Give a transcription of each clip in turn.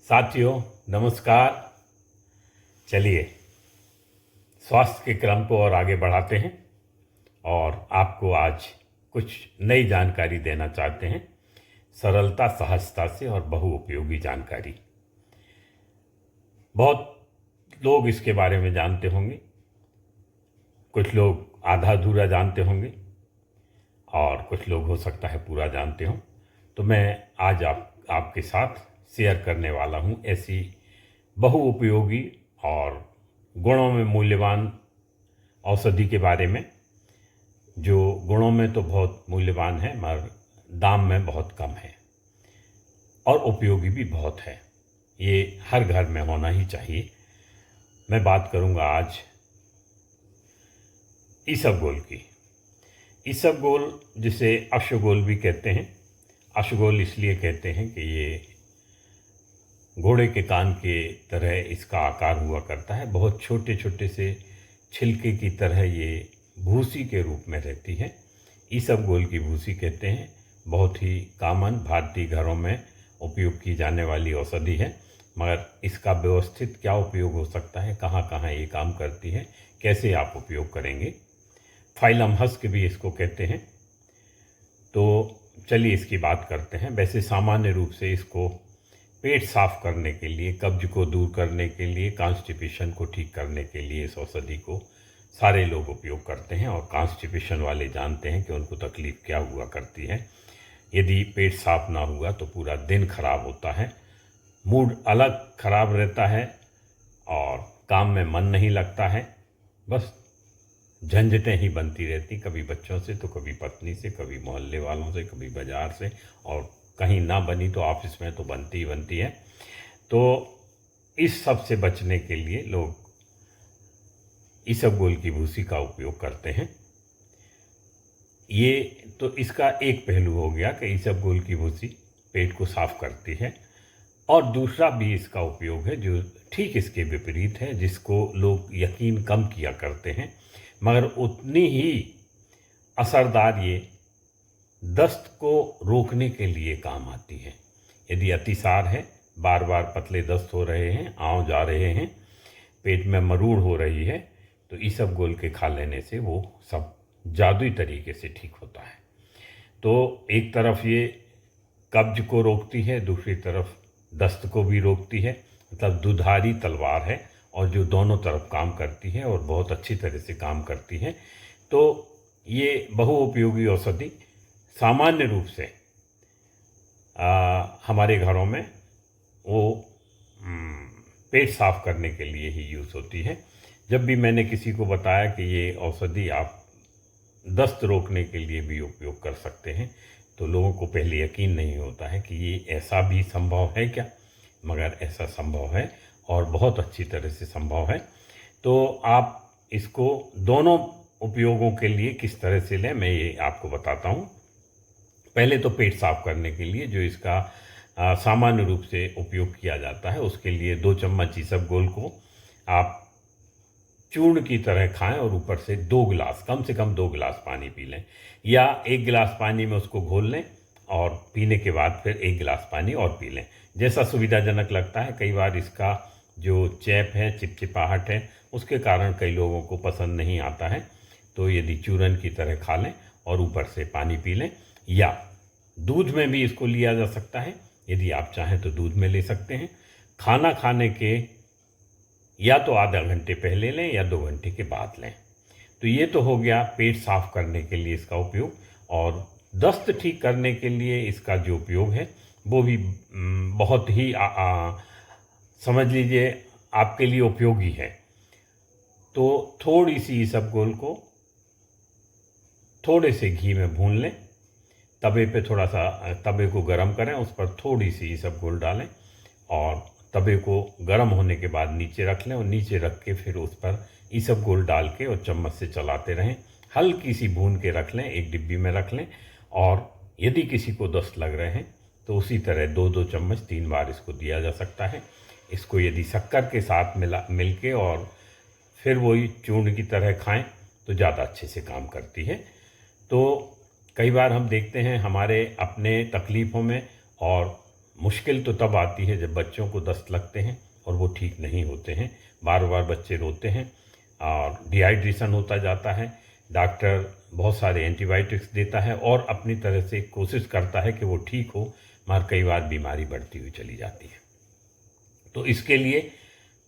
साथियों नमस्कार। चलिए स्वास्थ्य के क्रम को और आगे बढ़ाते हैं और आपको आज कुछ नई जानकारी देना चाहते हैं, सरलता सहजता से और बहुउपयोगी जानकारी। बहुत लोग इसके बारे में जानते होंगे, कुछ लोग आधा अधूरा जानते होंगे और कुछ लोग हो सकता है पूरा जानते हों। तो मैं आज आपके साथ शेयर करने वाला हूं ऐसी बहुउपयोगी और गुणों में मूल्यवान औषधि के बारे में, जो गुणों में तो बहुत मूल्यवान है मगर दाम में बहुत कम है और उपयोगी भी बहुत है। ये हर घर में होना ही चाहिए। मैं बात करूंगा आज इसबगोल की। इसबगोल जिसे अश्वगोल भी कहते हैं। अश्वगोल इसलिए कहते हैं कि ये घोड़े के कान के तरह इसका आकार हुआ करता है। बहुत छोटे छोटे से छिलके की तरह ये भूसी के रूप में रहती है। इसबगोल की भूसी कहते हैं। बहुत ही कॉमन भारतीय घरों में उपयोग की जाने वाली औषधि है, मगर इसका व्यवस्थित क्या उपयोग हो सकता है, कहाँ कहाँ ये काम करती है, कैसे आप उपयोग करेंगे। फाइलम हस्क भी इसको कहते हैं। तो चलिए इसकी बात करते हैं। वैसे सामान्य रूप से इसको पेट साफ करने के लिए, कब्ज को दूर करने के लिए, कॉन्स्टिपेशन को ठीक करने के लिए इस औषधि को सारे लोग उपयोग करते हैं। और कॉन्स्टिपेशन वाले जानते हैं कि उनको तकलीफ़ क्या हुआ करती है। यदि पेट साफ ना हुआ तो पूरा दिन खराब होता है, मूड अलग खराब रहता है और काम में मन नहीं लगता है। बस झंझटें ही बनती रहती, कभी बच्चों से तो कभी पत्नी से, कभी मोहल्ले वालों से, कभी बाजार से, और कहीं ना बनी तो ऑफिस में तो बनती ही बनती है। तो इस सब से बचने के लिए लोग इसबगोल की भूसी का उपयोग करते हैं। ये तो इसका एक पहलू हो गया कि इसबगोल की भूसी पेट को साफ करती है। और दूसरा भी इसका उपयोग है जो ठीक इसके विपरीत है, जिसको लोग यकीन कम किया करते हैं, मगर उतनी ही असरदार ये दस्त को रोकने के लिए काम आती है। यदि अतिसार है, बार बार पतले दस्त हो रहे हैं, आंव जा रहे हैं, पेट में मरूड़ हो रही है, तो इसबगोल के खा लेने से वो सब जादुई तरीके से ठीक होता है। तो एक तरफ ये कब्ज को रोकती है, दूसरी तरफ दस्त को भी रोकती है। मतलब दुधारी तलवार है और जो दोनों तरफ काम करती है और बहुत अच्छी तरह से काम करती है। तो ये बहुउपयोगी औषधि सामान्य रूप से हमारे घरों में वो पेट साफ करने के लिए ही यूज़ होती है। जब भी मैंने किसी को बताया कि ये औषधि आप दस्त रोकने के लिए भी उपयोग कर सकते हैं, तो लोगों को पहले यकीन नहीं होता है कि ये ऐसा भी संभव है क्या, मगर ऐसा संभव है और बहुत अच्छी तरह से संभव है। तो आप इसको दोनों उपयोगों के लिए किस तरह से लें, मैं ये आपको बताता हूँ। पहले तो पेट साफ करने के लिए जो इसका सामान्य रूप से उपयोग किया जाता है, उसके लिए 2 चम्मच इसबगोल को आप चूर्ण की तरह खाएं और ऊपर से 2 गिलास, कम से कम 2 गिलास पानी पी लें, या 1 गिलास पानी में उसको घोल लें और पीने के बाद फिर 1 गिलास पानी और पी लें, जैसा सुविधाजनक लगता है। कई बार इसका जो चैप है, चिपचिपाहट है, उसके कारण कई लोगों को पसंद नहीं आता है। तो यदि चूर्ण की तरह खा लें और ऊपर से पानी पी लें, या दूध में भी इसको लिया जा सकता है। यदि आप चाहें तो दूध में ले सकते हैं। खाना खाने के या तो आधा घंटे पहले लें या 2 घंटे के बाद लें। तो ये तो हो गया पेट साफ करने के लिए इसका उपयोग। और दस्त ठीक करने के लिए इसका जो उपयोग है वो भी बहुत ही समझ लीजिए आपके लिए उपयोगी है। तो थोड़ी सी इसबगोल को थोड़े से घी में भून लें, तवे पे थोड़ा सा तवे को गरम करें, उस पर थोड़ी सी इसबगोल डालें और तवे को गरम होने के बाद नीचे रख लें, और नीचे रख के फिर उस पर इसबगोल डाल के और चम्मच से चलाते रहें। हल्की सी भून के रख लें, एक डिब्बी में रख लें। और यदि किसी को दस्त लग रहे हैं तो उसी तरह 2-2 चम्मच 3 बार इसको दिया जा सकता है। इसको यदि शक्कर के साथ मिल के और फिर वही चूर्ण की तरह खाएं तो ज़्यादा अच्छे से काम करती है। तो कई बार हम देखते हैं हमारे अपने तकलीफ़ों में और मुश्किल तो तब आती है जब बच्चों को दस्त लगते हैं और वो ठीक नहीं होते हैं, बार बार बच्चे रोते हैं और डिहाइड्रेशन होता जाता है। डॉक्टर बहुत सारे एंटीबायोटिक्स देता है और अपनी तरह से कोशिश करता है कि वो ठीक हो, मगर कई बार बीमारी बढ़ती हुई चली जाती है। तो इसके लिए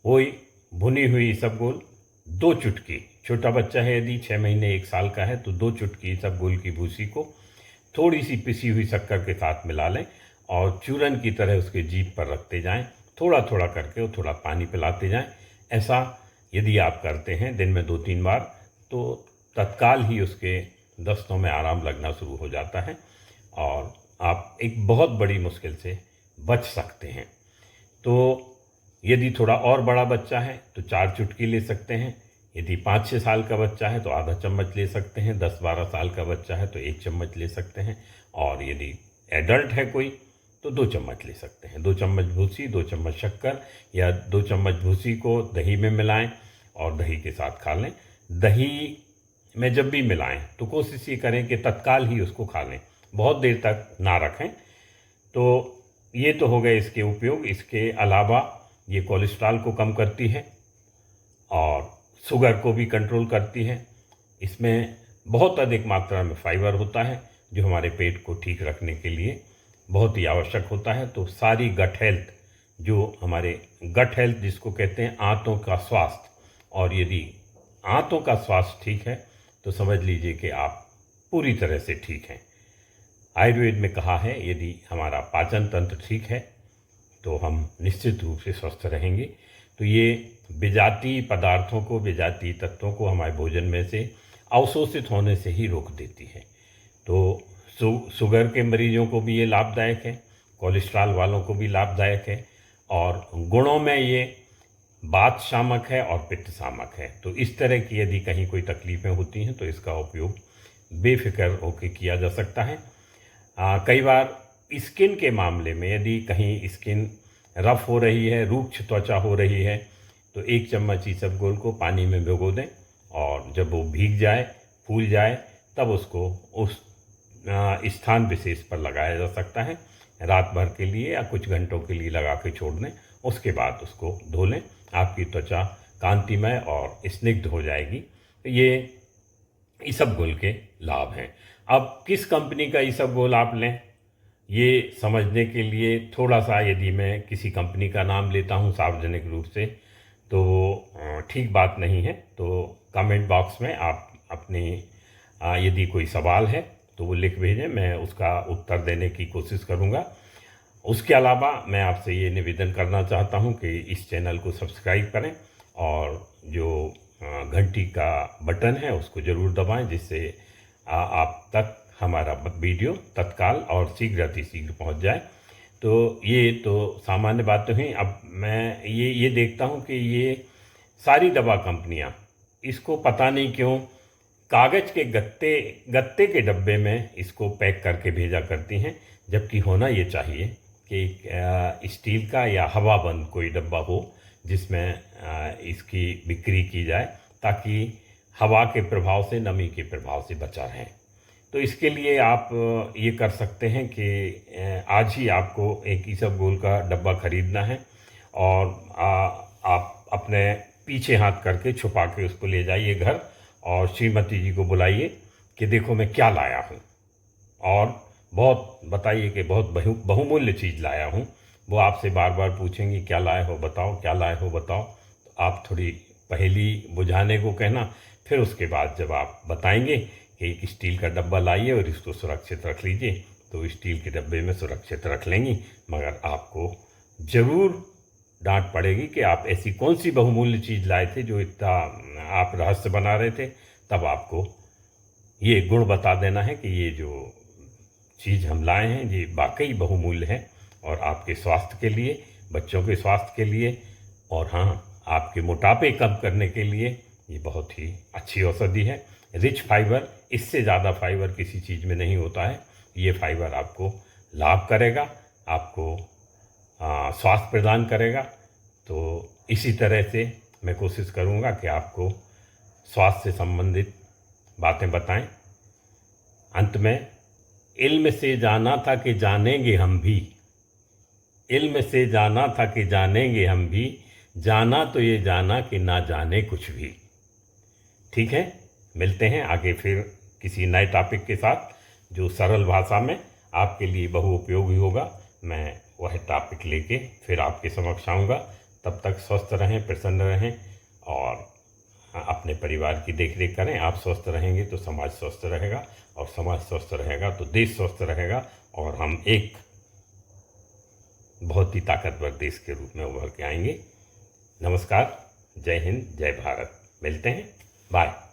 वही भुनी हुई इसबगोल 2 चुटकी, छोटा बच्चा है यदि 6 महीने 1 साल का है तो 2 चुटकी इसबगोल की भूसी को थोड़ी सी पिसी हुई शक्कर के साथ मिला लें और चूरन की तरह उसके जीभ पर रखते जाएं, थोड़ा थोड़ा करके और थोड़ा पानी पिलाते जाएं। ऐसा यदि आप करते हैं दिन में 2-3 बार तो तत्काल ही उसके दस्तों में आराम लगना शुरू हो जाता है और आप एक बहुत बड़ी मुश्किल से बच सकते हैं। तो यदि थोड़ा और बड़ा बच्चा है तो 4 चुटकी ले सकते हैं, यदि 5-6 साल का बच्चा है तो आधा चम्मच ले सकते हैं, 10-12 साल का बच्चा है तो 1 चम्मच ले सकते हैं और यदि एडल्ट है कोई तो 2 चम्मच ले सकते हैं। 2 चम्मच भूसी, 2 चम्मच शक्कर या 2 चम्मच भूसी को दही में मिलाएं और दही के साथ खा लें। दही में जब भी मिलाएं तो कोशिश ये करें कि तत्काल ही उसको खा लें, बहुत देर तक ना रखें। तो ये तो हो गए इसके उपयोग। इसके अलावा ये कोलेस्ट्रॉल को कम करती है और शुगर को भी कंट्रोल करती है। इसमें बहुत अधिक मात्रा में फाइबर होता है जो हमारे पेट को ठीक रखने के लिए बहुत ही आवश्यक होता है। तो सारी गट हेल्थ, जो हमारे गट हेल्थ जिसको कहते हैं आंतों का स्वास्थ्य, और यदि आंतों का स्वास्थ्य ठीक है तो समझ लीजिए कि आप पूरी तरह से ठीक हैं। आयुर्वेद में कहा है यदि हमारा पाचन तंत्र ठीक है तो हम निश्चित रूप से स्वस्थ रहेंगे। तो ये विजातीय पदार्थों को, विजातीय तत्वों को हमारे भोजन में से अवशोषित होने से ही रोक देती है। तो शुगर के मरीजों को भी ये लाभदायक है, कोलेस्ट्रॉल वालों को भी लाभदायक है और गुणों में ये वात शामक है और पित्त शामक है। तो इस तरह की यदि कहीं कोई तकलीफ़ें होती हैं तो इसका उपयोग बेफिक्र होकर किया जा सकता है। कई बार स्किन के मामले में यदि कहीं स्किन रफ हो रही है, रूक्ष त्वचा हो रही है तो 1 चम्मच इसबगोल को पानी में भिगो दें और जब वो भीग जाए, फूल जाए, तब उसको उस स्थान विशेष पर लगाया जा सकता है। रात भर के लिए या कुछ घंटों के लिए लगा के छोड़ दें, उसके बाद उसको धो लें, आपकी त्वचा कांतिमय और स्निग्ध हो जाएगी। तो ये इसबगोल के लाभ हैं। अब किस कंपनी का इसबगोल आप लें ये समझने के लिए थोड़ा सा, यदि मैं किसी कंपनी का नाम लेता हूं सार्वजनिक रूप से तो ठीक बात नहीं है। तो कमेंट बॉक्स में आप अपने यदि कोई सवाल है तो वो लिख भेजें, मैं उसका उत्तर देने की कोशिश करूंगा। उसके अलावा मैं आपसे ये निवेदन करना चाहता हूं कि इस चैनल को सब्सक्राइब करें और जो घंटी का बटन है उसको ज़रूर दबाएं, जिससे आप तक हमारा वीडियो तत्काल और शीघ्र अतिशीघ्र पहुंच जाए। तो ये तो सामान्य बातें हुई। अब मैं ये देखता हूं कि ये सारी दवा कंपनियां इसको पता नहीं क्यों कागज़ के गत्ते के डब्बे में इसको पैक करके भेजा करती हैं, जबकि होना ये चाहिए कि स्टील का या हवाबंद कोई डब्बा हो जिसमें इसकी बिक्री की जाए, ताकि हवा के प्रभाव से, नमी के प्रभाव से बचा रहें। तो इसके लिए आप ये कर सकते हैं कि आज ही आपको एक इसबगोल का डब्बा ख़रीदना है और आप अपने पीछे हाथ करके छुपा के उसको ले जाइए घर और श्रीमती जी को बुलाइए कि देखो मैं क्या लाया हूँ, और बहुत बताइए कि बहुत बहुमूल्य चीज़ लाया हूँ। वो आपसे बार बार पूछेंगी क्या लाए हो बताओ, क्या लाए हो बताओ। तो आप थोड़ी पहेली बुझाने को कहना, फिर उसके बाद जब आप बताएंगे कि एक स्टील का डब्बा लाइए और इसको सुरक्षित रख लीजिए, तो स्टील के डब्बे में सुरक्षित रख लेंगी। मगर आपको ज़रूर डांट पड़ेगी कि आप ऐसी कौन सी बहुमूल्य चीज़ लाए थे जो इतना आप रहस्य बना रहे थे। तब आपको ये गुण बता देना है कि ये जो चीज़ हम लाए हैं ये वाकई बहुमूल्य है और आपके स्वास्थ्य के लिए, बच्चों के स्वास्थ्य के लिए, और हाँ, आपके मोटापे कम करने के लिए ये बहुत ही अच्छी औषधि है। रिच फाइबर, इससे ज़्यादा फाइबर किसी चीज़ में नहीं होता है। ये फाइबर आपको लाभ करेगा, आपको स्वास्थ्य प्रदान करेगा। तो इसी तरह से मैं कोशिश करूँगा कि आपको स्वास्थ्य से संबंधित बातें बताएं। अंत में, इल्म से जाना था कि जानेंगे हम भी, इल्म से जाना था कि जानेंगे हम भी, जाना तो ये जाना कि ना जाने कुछ भी। ठीक है, मिलते हैं आगे फिर किसी नए टॉपिक के साथ जो सरल भाषा में आपके लिए बहुउपयोगी होगा। मैं वह टॉपिक लेके फिर आपके समक्ष आऊँगा। तब तक स्वस्थ रहें, प्रसन्न रहें और अपने परिवार की देख रेख करें। आप स्वस्थ रहेंगे तो समाज स्वस्थ रहेगा, और समाज स्वस्थ रहेगा तो देश स्वस्थ रहेगा, और हम एक बहुत ही ताकतवर देश के रूप में उभर के आएंगे। नमस्कार, जय हिंद, जय भारत। मिलते हैं, बाय।